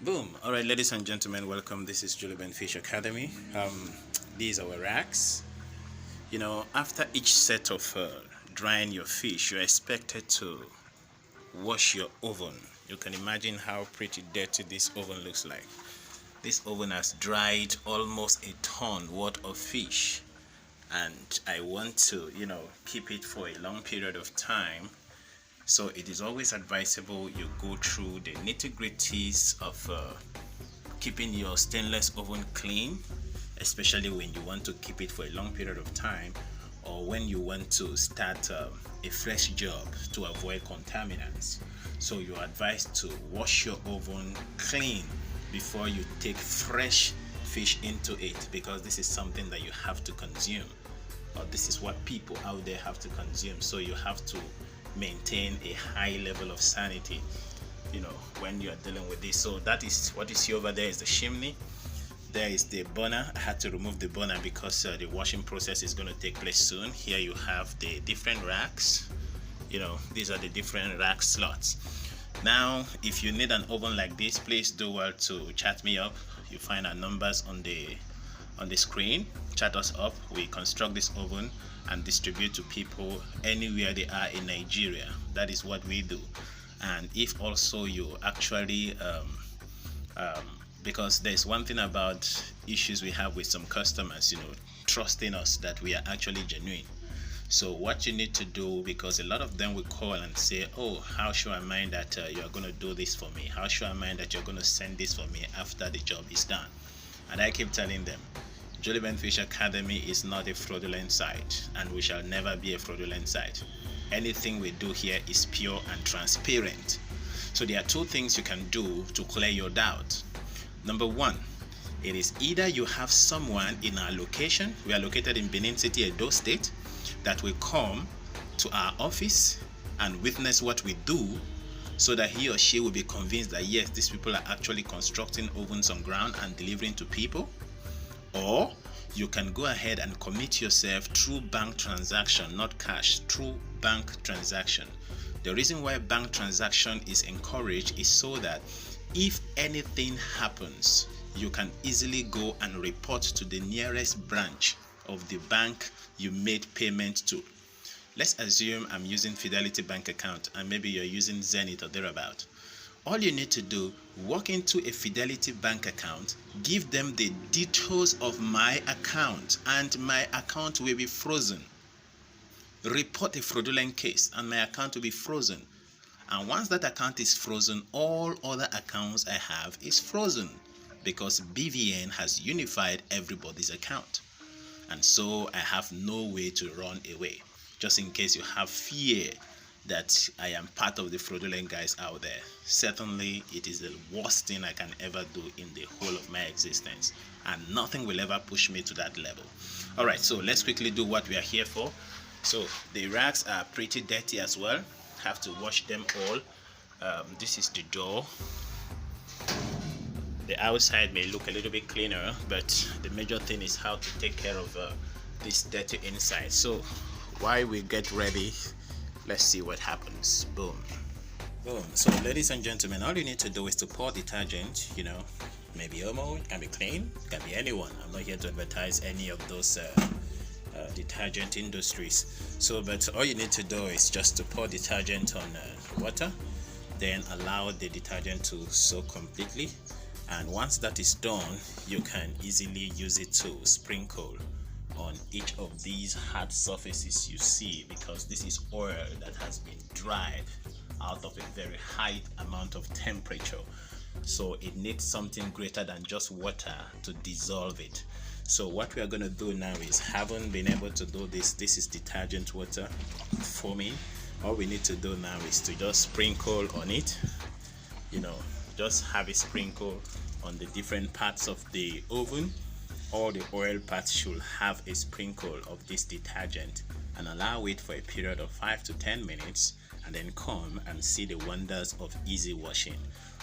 Boom. All right, ladies and gentlemen, welcome. This is Julie Ben Fish Academy. These are our racks. After each set of drying your fish, you're expected to wash your oven. You can imagine how pretty dirty this oven looks like. This oven has dried almost a ton worth of fish, and I want to, keep it for a long period of time. So it is always advisable you go through the nitty-gritties of keeping your stainless oven clean, especially when you want to keep it for a long period of time, or when you want to start a fresh job to avoid contaminants. So you're advised to wash your oven clean before you take fresh fish into it, because this is something that you have to consume, or this is what people out there have to consume. So you have to maintain a high level of sanity when you are dealing with this. So that is what you see over there is the chimney. There is the burner. I had to remove the burner because the washing process is going to take place soon. Here you have the different racks. These are the different rack slots. Now if you need an oven like this, please do well to chat me up. You find our numbers on the screen. Chat us up. We construct this oven and distribute to people anywhere they are in Nigeria. That is what we do. And if also you actually because there's one thing about issues we have with some customers, trusting us that we are actually genuine. So what you need to do, because a lot of them will call and say, oh, how sure am I that you're going to do this for me? How sure am I that you're going to send this for me after the job is done? And I keep telling them, Julie Ben Fish Academy is not a fraudulent site, and we shall never be a fraudulent site. Anything we do here is pure and transparent. So there are two things you can do to clear your doubt. Number one, it is either you have someone in our location, we are located in Benin City, Edo State, that will come to our office and witness what we do, so that he or she will be convinced that yes, these people are actually constructing ovens on ground and delivering to people. Or you can go ahead and commit yourself through bank transaction, not cash, through bank transaction. The reason why bank transaction is encouraged is so that if anything happens, you can easily go and report to the nearest branch of the bank you made payment to. Let's assume I'm using Fidelity bank account and maybe you're using Zenith or thereabout. All you need to do, walk into a Fidelity bank account, give them the details of my account, and my account will be frozen. Report a fraudulent case and my account will be frozen. And once that account is frozen, all other accounts I have is frozen, because BVN has unified everybody's account. And so I have no way to run away. Just in case you have fear that I am part of the fraudulent guys out there, certainly it is the worst thing I can ever do in the whole of my existence, and nothing will ever push me to that level. All right, so let's quickly do what we are here for. So the racks are pretty dirty as well, have to wash them all. This is the door. The outside may look a little bit cleaner, but the major thing is how to take care of this dirty inside. So while we get ready, let's see what happens. Boom. Boom. So ladies and gentlemen, all you need to do is to pour detergent, maybe Omo, it can be clean, it can be anyone. I'm not here to advertise any of those detergent industries. So, but all you need to do is just to pour detergent on water, then allow the detergent to soak completely. And once that is done, you can easily use it to sprinkle on each of these hard surfaces you see, because this is oil that has been dried out of a very high amount of temperature. So it needs something greater than just water to dissolve it. So what we are going to do now is, having been able to do this is detergent water foaming. All we need to do now is to just sprinkle on it, just have a sprinkle on the different parts of the oven. All the oil parts should have a sprinkle of this detergent, and allow it for a period of 5 to 10 minutes, and then come and see the wonders of easy washing.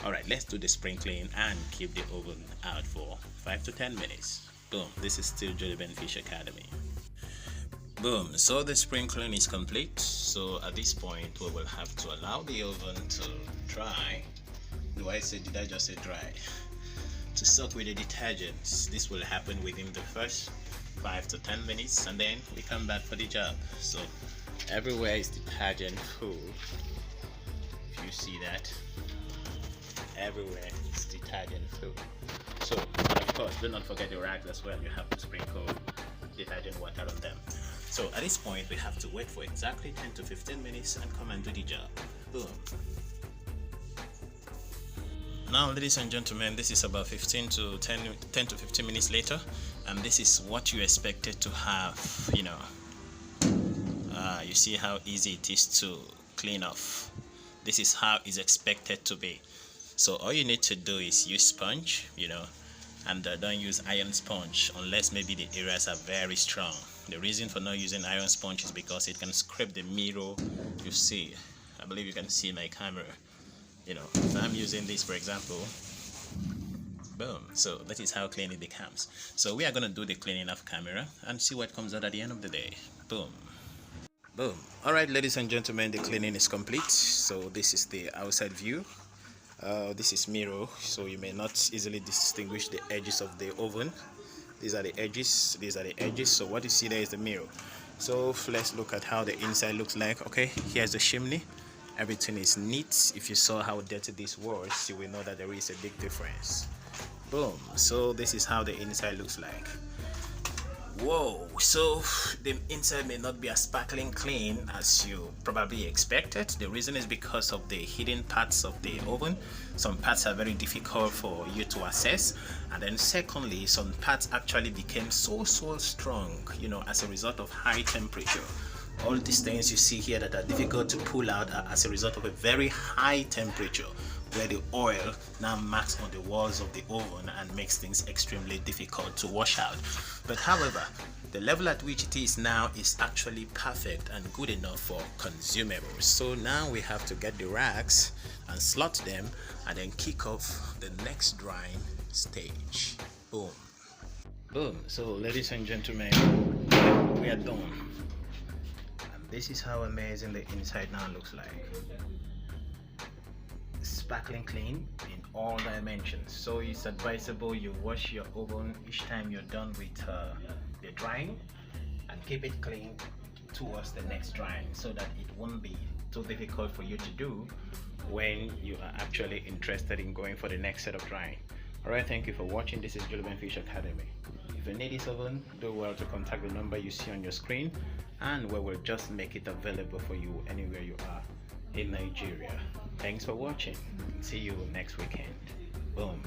All right, let's do the sprinkling and keep the oven out for 5 to 10 minutes. Boom. This is still Julie Ben Fish Academy. Boom. So the sprinkling is complete. So at this point we will have to allow the oven to dry did I just say dry? To soak with the detergents. This will happen within the first 5 to 10 minutes, and then we come back for the job. So everywhere is detergent full. If you see that, everywhere is detergent full. So, and of course, do not forget the rags as well. You have to sprinkle detergent water on them. So at this point, we have to wait for exactly 10 to 15 minutes and come and do the job. Boom. Now, ladies and gentlemen, this is about 10 to 15 minutes later, and this is what you expected to have. You see how easy it is to clean off. This is how it's expected to be. So all you need to do is use sponge, and don't use iron sponge unless maybe the areas are very strong. The reason for not using iron sponge is because it can scrape the mirror. You see, I believe you can see my camera. If I'm using this, for example, boom. So that is how clean it becomes. So we are going to do the cleaning of camera and see what comes out at the end of the day. Boom. Boom. All right, ladies and gentlemen, the cleaning is complete. So this is the outside view. This is mirror, so you may not easily distinguish the edges of the oven. These are the edges, so what you see there is the mirror. So let's look at how the inside looks like. Okay, here's the chimney. Everything is neat. If you saw how dirty this was, you will know that there is a big difference. Boom. So this is how the inside looks like. Whoa, so the inside may not be as sparkling clean as you probably expected. The reason is because of the hidden parts of the oven. Some parts are very difficult for you to access, and then secondly, some parts actually became so strong, as a result of high temperature. All these things you see here that are difficult to pull out are as a result of a very high temperature, where the oil now marks on the walls of the oven and makes things extremely difficult to wash out. But however, the level at which it is now is actually perfect and good enough for consumables. So now we have to get the racks and slot them and then kick off the next drying stage. Boom. Boom. So ladies and gentlemen, we are done. And this is how amazing the inside now looks like. Sparkling clean in all dimensions. So it's advisable you wash your oven each time you're done with the drying, and keep it clean towards the next drying, so that it won't be too difficult for you to do when you are actually interested in going for the next set of drying. Alright, thank you for watching. This is Juleben Fish Academy. If you need this oven, do well to contact the number you see on your screen, and we will just make it available for you anywhere you are in Nigeria. Thanks for watching. See you next weekend. Boom.